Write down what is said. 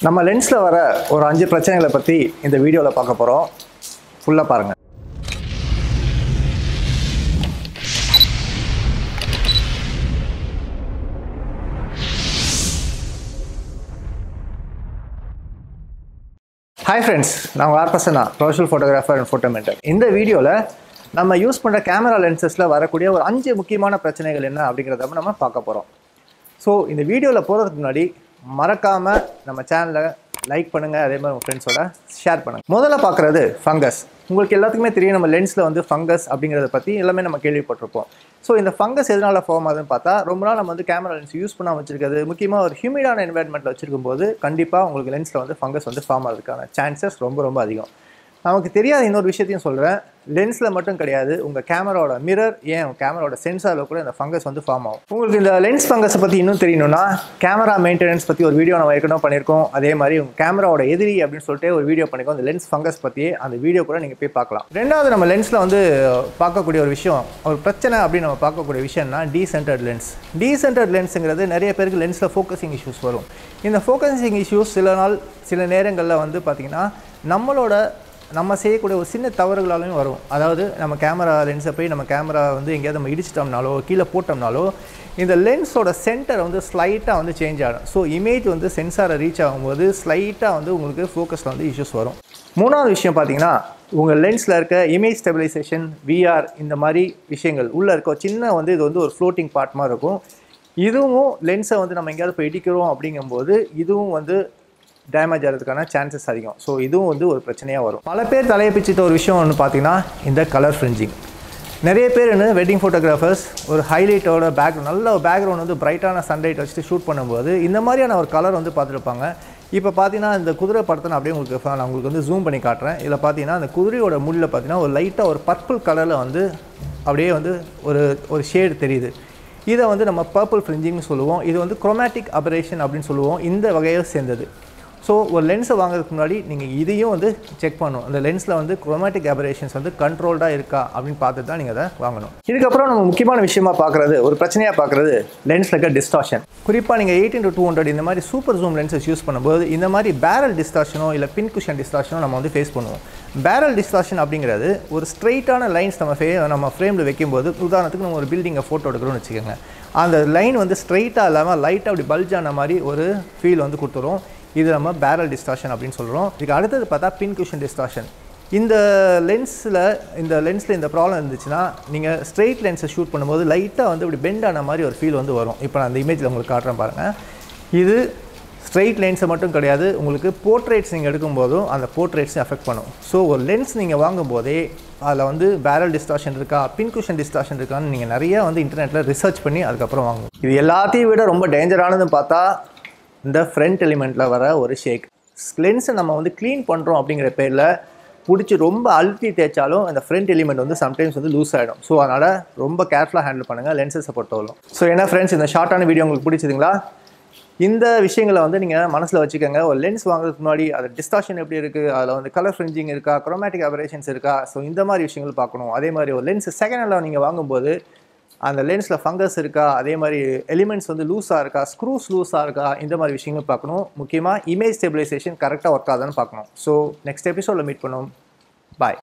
நம்ம லென்ஸ்ல வர ஒரு 5 பிரச்சனைகளை பத்தி இந்த வீடியோல பார்க்க போறோம். ஃபுல்லா பாருங்க. Hi friends, நான் R.Prasanna, professional photographer and photo mentor. இந்த வீடியோல நம்ம யூஸ் பண்ற கேமரா லென்சஸ்ல வரக்கூடிய ஒரு 5 முக்கியமான பிரச்சனைகள் என்ன அப்படிங்கறத நம்ம பார்க்க போறோம். சோ இந்த வீடியோல போறதுக்கு முன்னாடி மறக்காம நம்ம சேனலை லைக் பண்ணுங்க, அதே மாதிரி உங்க ஃப்ரெண்ட்ஸோட ஷேர் பண்ணுங்க. முதல்ல பார்க்குறது ஃபங்கஸ். உங்களுக்கு எல்லாத்துக்குமே தெரியும், நம்ம லென்ஸில் வந்து ஃபங்கஸ் அப்படிங்கிறத பற்றி எல்லாமே நம்ம கேள்விப்பட்டிருப்போம். ஸோ இந்த ஃபங்கஸ் எதனால ஃபார்ம் ஆகுதுன்னு பார்த்தா, ரொம்ப நாள் நம்ம வந்து கேமரா லென்ஸ் யூஸ் பண்ணாமல் வச்சிருக்கிறது, முக்கியமாக ஒரு ஹியூமிடான என்வாயர்மெண்ட்டில் வச்சிருக்கும் போது கண்டிப்பாக உங்களுக்கு லென்ஸில் வந்து ஃபங்கஸ் வந்து ஃபார்ம் ஆகிறதுக்கான சான்சஸ் ரொம்ப அதிகம். நமக்கு தெரியாத இன்னொரு விஷயத்தையும் சொல்கிறேன், லென்ஸில் மட்டும் கிடையாது, உங்கள் கேமராவோட மிரர், ஏன் கேமராவோட சென்சாரில் கூட இந்த ஃபங்கஸ் வந்து ஃபார்ம் ஆகும். உங்களுக்கு இந்த லென்ஸ் ஃபங்கஸை பற்றி இன்னும் தெரியணும்னா, கேமரா மெயின்டெனன்ஸ் பற்றி ஒரு வீடியோ நம்ம ஏற்கனவே பண்ணியிருக்கோம். அதே மாதிரி உங்கள் கேமராவோட எதிரி அப்படின்னு சொல்லிட்டு ஒரு வீடியோ பண்ணியிருக்கோம். அந்த லென்ஸ் ஃபங்கஸ் பற்றியே அந்த வீடியோ கூட நீங்கள் போய் பார்க்கலாம். ரெண்டாவது நம்ம லென்ஸில் வந்து பார்க்கக்கூடிய ஒரு விஷயம், ஒரு பிரச்சனை அப்படின்னு நம்ம பார்க்கக்கூடிய விஷயம்னா டீசென்டர்ட் லென்ஸ். டீசென்டர்ட் லென்ஸுங்கிறது நிறைய பேருக்கு லென்ஸில் ஃபோக்கஸிங் இஷ்யூஸ் வரும். இந்த ஃபோக்கஸிங் இஷ்யூஸ் சில நேரங்களில் வந்து பார்த்திங்கன்னா நம்ம செய்யக்கூடிய ஒரு சின்ன தவறுகளாலையும் வரும். அதாவது நம்ம கேமரா லென்ஸை போய் நம்ம கேமரா வந்து எங்கேயாவது நம்ம இடிச்சிட்டோம்னாலோ கீழே போட்டோம்னாலோ இந்த லென்ஸோட சென்டர் வந்து ஸ்லைட்டாக வந்து சேஞ்ச் ஆகும். ஸோ இமேஜ் வந்து சென்சாரை ரீச் ஆகும்போது ஸ்லைட்டாக வந்து உங்களுக்கு ஃபோக்கஸில் வந்து இஷ்யூஸ் வரும். மூணாவது விஷயம் பார்த்தீங்கன்னா, உங்கள் லென்ஸில் இருக்க இமேஜ் ஸ்டெபிலைசேஷன், விஆர், இந்த மாதிரி விஷயங்கள் உள்ளே இருக்க சின்ன வந்து இது வந்து ஒரு ஃப்ளோட்டிங் பார்ட் மாதிரி இருக்கும். இதுவும் லென்ஸை வந்து நம்ம எங்கேயாவது போய் இடிக்கிறோம் அப்படிங்கும்போது இதுவும் வந்து டேமேஜ் ஆகிறதுக்கான சான்சஸ் அதிகம். ஸோ இதுவும் வந்து ஒரு பிரச்சனையாக வரும். பல பேர் தலையை பிச்சுட்ட ஒரு விஷயம் ஒன்று பார்த்தீங்கன்னா இந்த கலர் ஃப்ரிஞ்சிங். நிறைய பேர் வெட்டிங் ஃபோட்டோகிராஃபர்ஸ் ஒரு ஹைலைட்டோட நல்ல பேக்ரவுண்ட் வந்து பிரைட்டான சன்லைட் வச்சுட்டு ஷூட் பண்ணும்போது இந்த மாதிரியான ஒரு கலர் வந்து பார்த்துருப்பாங்க. இப்போ பார்த்தீங்கன்னா இந்த குதிரை படத்தை நான் அப்படியே நான் உங்களுக்கு வந்து ஜூம் பண்ணி காட்டுறேன். இதில் பார்த்தீங்கன்னா அந்த குதிரையோட முள்ளில் பார்த்தீங்கன்னா ஒரு லைட்டாக ஒரு பர்பிள் கலரில் வந்து அப்படியே வந்து ஒரு ஷேடு தெரியுது. இதை வந்து நம்ம பர்பிள் ஃப்ரிஞ்சிங்னு சொல்லுவோம். இது வந்து chromatic aberration அப்படின்னு சொல்லுவோம். இந்த வகையை சேர்ந்தது. ஸோ ஒரு லென்ஸை வாங்குறதுக்கு முன்னாடி நீங்கள் இதையும் வந்து செக் பண்ணணும். அந்த லென்ஸில் வந்து chromatic aberrations வந்து கண்ட்ரோல்டாக இருக்கா அப்படின்னு பார்த்துட்டு தான் நீங்கள் அதை வாங்கணும். இதுக்கப்புறம் நம்ம முக்கியமான விஷயமா பார்க்குறது, ஒரு பிரச்சனையாக பார்க்குறது லென்ஸில் இருக்க டிஸ்டார்ஷன். குறிப்பாக நீங்கள் 18-200 இந்த மாதிரி சூப்பர் ஜூம் லென்ஸஸ் யூஸ் பண்ணும்போது இந்த மாதிரி பேரல் டிஸ்டார்ஷனோ இல்லை பின் குஷன் டிஸ்டார்ஷனோ நம்ம வந்து ஃபேஸ் பண்ணுவோம். பேரல் டிஸ்டார்ஷன் அப்படிங்கிறது ஒரு ஸ்ட்ரெயிட்டான லைன்ஸ் நம்ம ஃப்ரேமில் வைக்கும்போது, உதாரணத்துக்கு நம்ம ஒரு பில்டிங்கை ஃபோட்டோ எடுக்கிறோம்னு வச்சுக்கோங்க, அந்த லைன் வந்து ஸ்ட்ரெயிட்டாக இல்லாமல் லைட்டாக அப்படி பல்ஜான மாதிரி ஒரு ஃபீல் வந்து கொடுத்துரும். இது நம்ம பேரல் டிஸ்டார்ஷன் அப்படின்னு சொல்கிறோம். இதுக்கு அடுத்தது பார்த்தா பின் குஷன் டிஸ்டார்ஷன். இந்த லென்ஸில் இந்த ப்ராப்ளம் இருந்துச்சுன்னா நீங்கள் ஸ்ட்ரெயிட் லென்ஸை ஷூட் பண்ணும்போது லைட்டாக வந்து இப்படி பெண்ட் ஆன மாதிரி ஒரு ஃபீல் வந்து வரும். இப்போ நான் அந்த இமேஜில் உங்களுக்கு காட்டுறேன் பாருங்கள். இது ஸ்ட்ரெயிட் லென்ஸை மட்டும் கிடையாது, உங்களுக்கு போர்ட்ரேட்ஸ் நீங்கள் எடுக்கும்போதும் அந்த போர்ட்ரேட்ஸை அஃபெக்ட் பண்ணும். ஸோ ஒரு லென்ஸ் நீங்கள் வாங்கும்போதே அதில் வந்து பேரல் டிஸ்டார்ஷன் இருக்கா, பின் குஷன் டிஸ்டார்ஷன் இருக்கான்னு நீங்கள் நிறையா வந்து இன்டர்நெட்டில் ரிசர்ச் பண்ணி அதுக்கப்புறம் வாங்குவோம். இது எல்லாத்தையும் விட ரொம்ப டேஞ்சரானதுன்னு பார்த்தா இந்த ஃப்ரண்ட் எலிமெண்ட்டில் வர ஒரு ஷேக். லென்ஸை நம்ம வந்து க்ளீன் பண்ணுறோம் அப்படிங்கிற பேரில் பிடிச்சி ரொம்ப அழுத்தி தேய்ச்சாலும் அந்த ஃப்ரண்ட் எலிமெண்ட் வந்து சம்டைம்ஸ் வந்து லூஸ் ஆகிடும். ஸோ அதனால் ரொம்ப கேர்ஃபுல்லாக ஹேண்டில் பண்ணுங்கள் லென்ஸஸை பொறுத்தவரைக்கும். ஸோ என்ன ஃப்ரெண்ட்ஸ், இந்த ஷார்ட்டான வீடியோ உங்களுக்கு பிடிச்சதுங்களா? இந்த விஷயங்களை வந்து நீங்கள் மனசில் வச்சுக்கோங்க. ஒரு லென்ஸ் வாங்குறதுக்கு முன்னாடி அது டிஸ்டார்ஷன் எப்படி இருக்குது, அதில் வந்து கலர் ஃப்ரிஞ்சிங் இருக்கா, chromatic aberrations இருக்கா, ஸோ இந்த மாதிரி விஷயங்கள் பார்க்கணும். அதே மாதிரி ஒரு லென்ஸ் செகண்ட் ஹேண்டில் நீங்கள் வாங்கும்போது அந்த லென்ஸில் ஃபங்கஸ் இருக்கா, அதே மாதிரி எலிமெண்ட்ஸ் வந்து லூஸாக இருக்கா, ஸ்க்ரூஸ் லூஸாக இருக்கா, இந்த மாதிரி விஷயங்கள் பார்க்கணும். முக்கியமாக இமேஜ் ஸ்டெபிலைசேஷன் கரெக்டாக ஒர்க் ஆகுதான்னு பார்க்கணும். ஸோ நெக்ஸ்ட் எபிசோடில் மீட் பண்ணுவோம்.